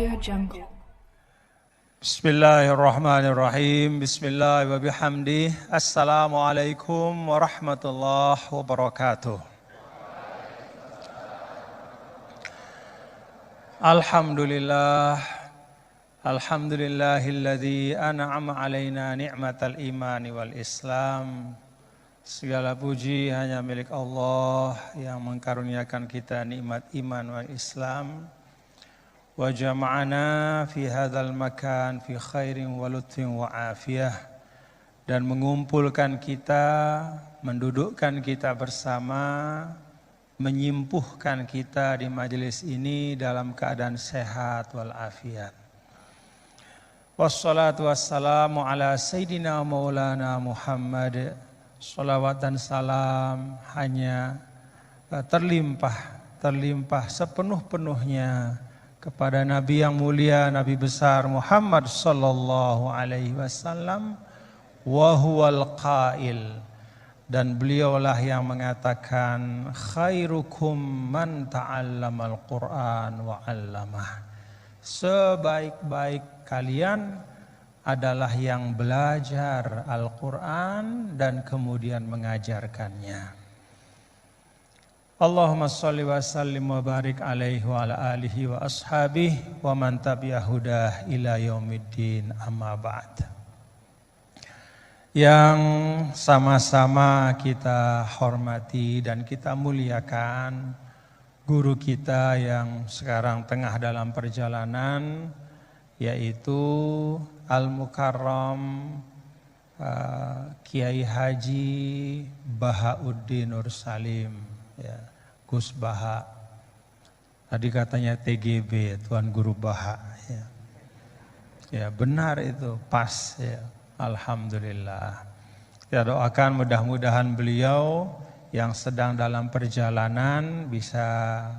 AudioJungle. Bismillahirrahmanirrahim. Bismillah wa bihamdih. Assalamualaikum warahmatullahi wabarakatuh. Alhamdulillah. Alhamdulillahilladzi an'ama alaina ni'matal imani wal islam. Segala puji hanya milik Allah yang mengkaruniakan kita nikmat iman wal Islam. Wa jama'ana fi hadzal makan fi khairin wa lutfin wa afiyah, dan mengumpulkan kita, mendudukkan kita bersama, menyimpuhkan kita di majelis ini dalam keadaan sehat wal afiat. Wassalatu wassalamu ala sayyidina maulana Muhammad. Salawat dan salam hanya terlimpah sepenuh-penuhnya kepada Nabi yang mulia, Nabi besar Muhammad sallallahu alaihi wasallam, wa huwal qail, dan beliaulah yang mengatakan khairukum man ta'allamal Qur'an wa 'allamah. Sebaik-baik kalian adalah yang belajar Al-Quran dan kemudian mengajarkannya. Allahumma salli wa sallim wa barik alaihi wa ala alihi wa ashabihi wa man tabi'ahudah ila yaumiddin, amma ba'd. Yang sama-sama kita hormati dan kita muliakan guru kita yang sekarang tengah dalam perjalanan, yaitu Al-Mukarram Kiai Haji Bahauddin Nur Salim, ya, Gus Baha. Tadi katanya TGB, Tuan Guru Baha. Ya, ya benar itu, pas. Ya. Alhamdulillah. Kita doakan mudah-mudahan beliau yang sedang dalam perjalanan bisa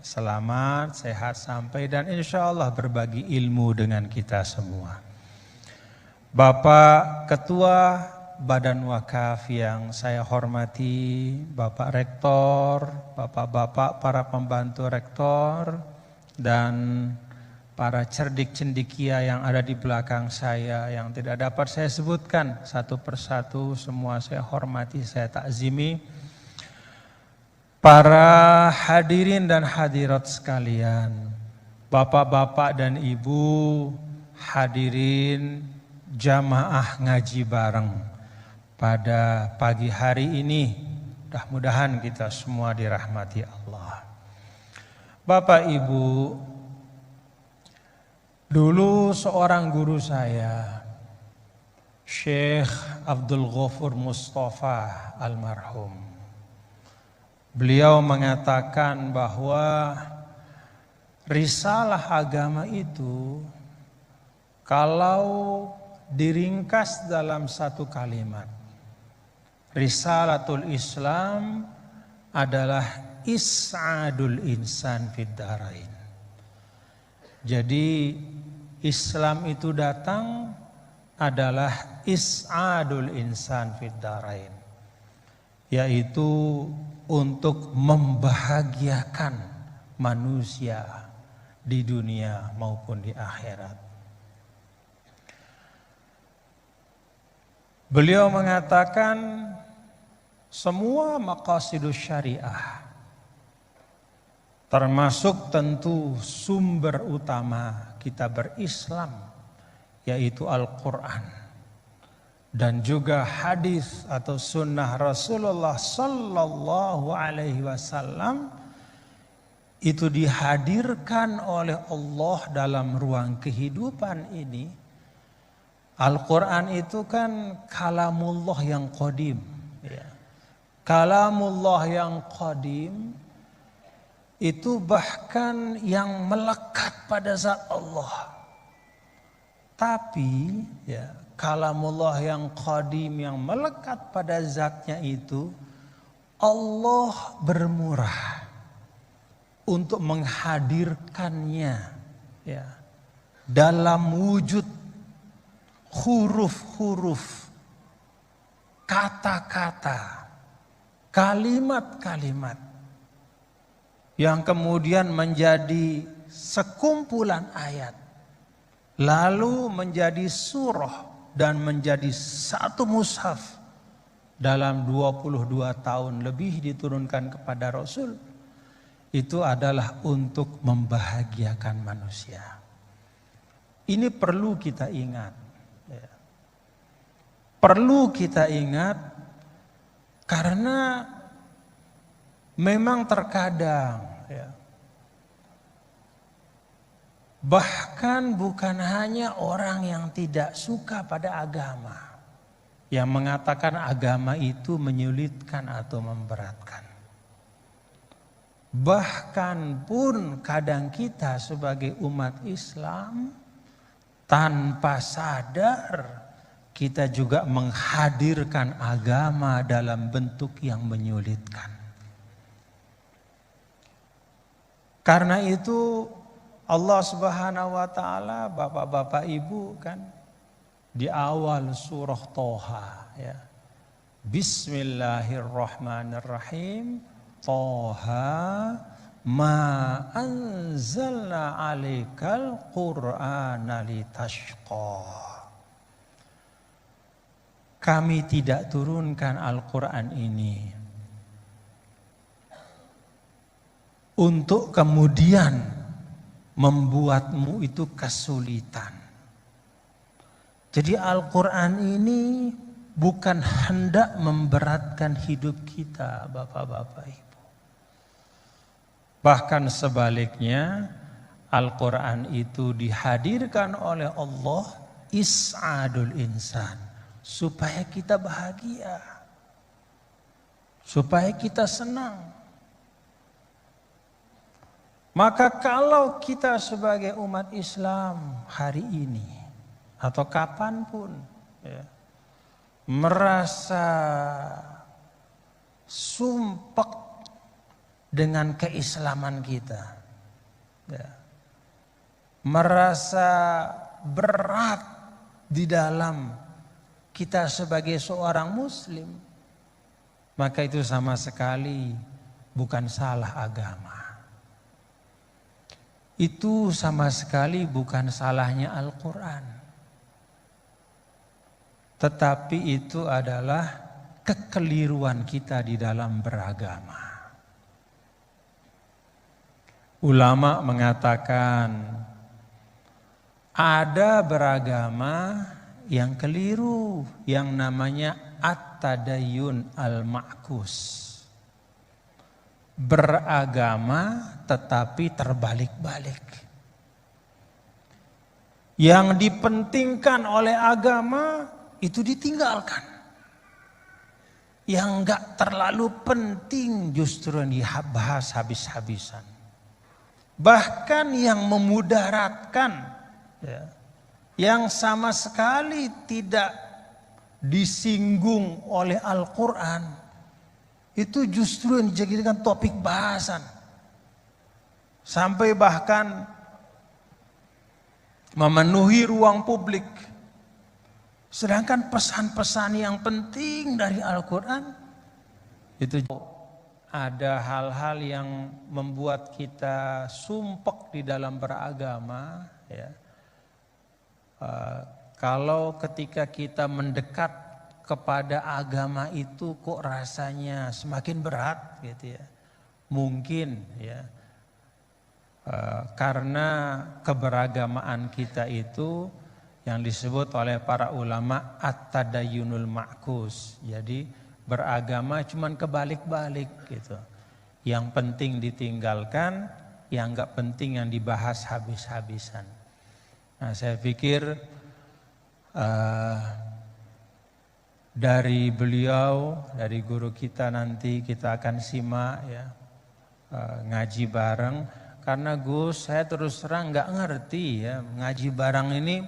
selamat, sehat sampai, dan insya Allah berbagi ilmu dengan kita semua. Bapak Ketua Badan Wakaf yang saya hormati, Bapak Rektor, Bapak-bapak para pembantu Rektor, dan para cerdik cendikia yang ada di belakang saya yang tidak dapat saya sebutkan satu persatu, semua saya hormati, saya takzimi. Para hadirin dan hadirat sekalian, bapak-bapak dan ibu, hadirin jamaah ngaji bareng pada pagi hari ini, mudah-mudahan kita semua dirahmati Allah. Bapak Ibu, dulu seorang guru saya, Syekh Abdul Ghafur Mustafa almarhum, beliau mengatakan bahwa risalah agama itu kalau diringkas dalam satu kalimat, Risalatul Islam adalah is'adul insan fid darain. Jadi Islam itu datang adalah is'adul insan fid darain, yaitu untuk membahagiakan manusia di dunia maupun di akhirat. Beliau mengatakan semua maqasidus syariah, termasuk tentu sumber utama kita berislam, yaitu Al-Quran, dan juga hadis atau sunnah Rasulullah sallallahu alaihi wasallam, itu dihadirkan oleh Allah dalam ruang kehidupan ini. Al-Quran itu kan kalamullah yang qadim, ya. Kalamullah yang qadim itu bahkan yang melekat pada zat Allah. Tapi ya, kalamullah yang qadim yang melekat pada zatnya itu, Allah bermurah untuk menghadirkannya, ya, dalam wujud huruf-huruf, kata-kata, kalimat-kalimat yang kemudian menjadi sekumpulan ayat, lalu menjadi surah dan menjadi satu mushaf dalam 22 tahun lebih diturunkan kepada Rasul, itu adalah untuk membahagiakan manusia. Ini perlu kita ingat. Ya. Perlu kita ingat karena memang terkadang ya, bahkan bukan hanya orang yang tidak suka pada agama yang mengatakan agama itu menyulitkan atau memberatkan. Bahkan pun kadang kita sebagai umat Islam tanpa sadar kita juga menghadirkan agama dalam bentuk yang menyulitkan. Karena itu Allah Subhanahu wa taala, Bapak-bapak Ibu kan di awal surah Toha ya. Bismillahirrahmanirrahim. Toha ma anzalna 'alaikal Qur'ana litashqa. Kami tidak turunkan Al-Qur'an ini untuk kemudian membuatmu itu kesulitan. Jadi Al-Qur'an ini bukan hendak memberatkan hidup kita, Bapak-bapak Ibu. Bahkan sebaliknya, Al-Quran itu dihadirkan oleh Allah is'adul insan, supaya kita bahagia, supaya kita senang. Maka kalau kita sebagai umat Islam hari ini atau kapanpun ya, merasa sumpek dengan keislaman kita, ya, merasa berat di dalam kita sebagai seorang muslim, maka itu sama sekali bukan salah agama. Itu sama sekali bukan salahnya Al-Quran. Tetapi itu adalah kekeliruan kita di dalam beragama. Ulama mengatakan ada beragama yang keliru yang namanya at-tadayyun al-ma'kus. Beragama tetapi terbalik-balik. Yang dipentingkan oleh agama itu ditinggalkan. Yang enggak terlalu penting justru yang dibahas habis-habisan. Bahkan yang memudaratkan, ya, yang sama sekali tidak disinggung oleh Al-Quran, itu justru yang dijadikan topik bahasan. Sampai bahkan memenuhi ruang publik. Sedangkan pesan-pesan yang penting dari Al-Quran itu ada hal-hal yang membuat kita sumpek di dalam beragama, ya. Kalau ketika kita mendekat kepada agama itu kok rasanya semakin berat, gitu ya. Mungkin, ya, karena keberagamaan kita itu yang disebut oleh para ulama at-tadayyunul ma'kus. Jadi beragama cuman kebalik-balik gitu. Yang penting ditinggalkan, yang enggak penting yang dibahas habis-habisan. Nah, saya pikir dari beliau, dari guru kita nanti kita akan simak ya, ngaji bareng. Karena Gus, saya terus terang nggak ngerti ya ngaji bareng ini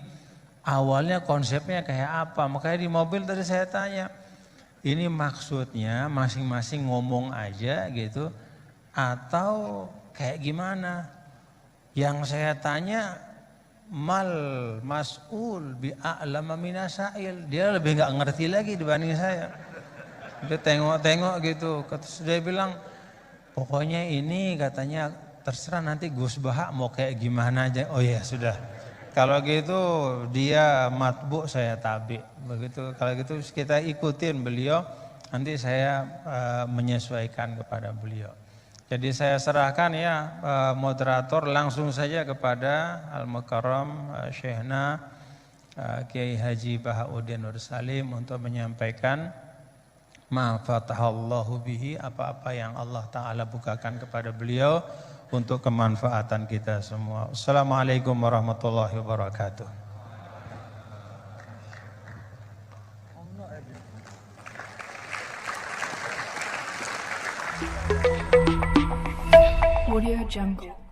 awalnya konsepnya kayak apa. Makanya di mobil tadi saya tanya, ini maksudnya masing-masing ngomong aja gitu atau kayak gimana? Yang saya tanya, mal mas'ul bi a'lama minasail. Dia lebih nggak ngerti lagi dibanding saya. Dia tengok-tengok gitu. Terus dia bilang, pokoknya ini katanya terserah nanti Gus Baha mau kayak gimana aja. Oh ya sudah. Kalau gitu dia matbu, saya tabi. Begitu, kalau gitu kita ikutin beliau. Nanti saya menyesuaikan kepada beliau. Jadi saya serahkan ya moderator langsung saja kepada Al-Mukarram Syekhna Kiai Haji Bahauddin Nur Salim untuk menyampaikan ma fatahallahu bihi, apa-apa yang Allah Ta'ala bukakan kepada beliau untuk kemanfaatan kita semua. Assalamualaikum warahmatullahi wabarakatuh. Audio Jungle.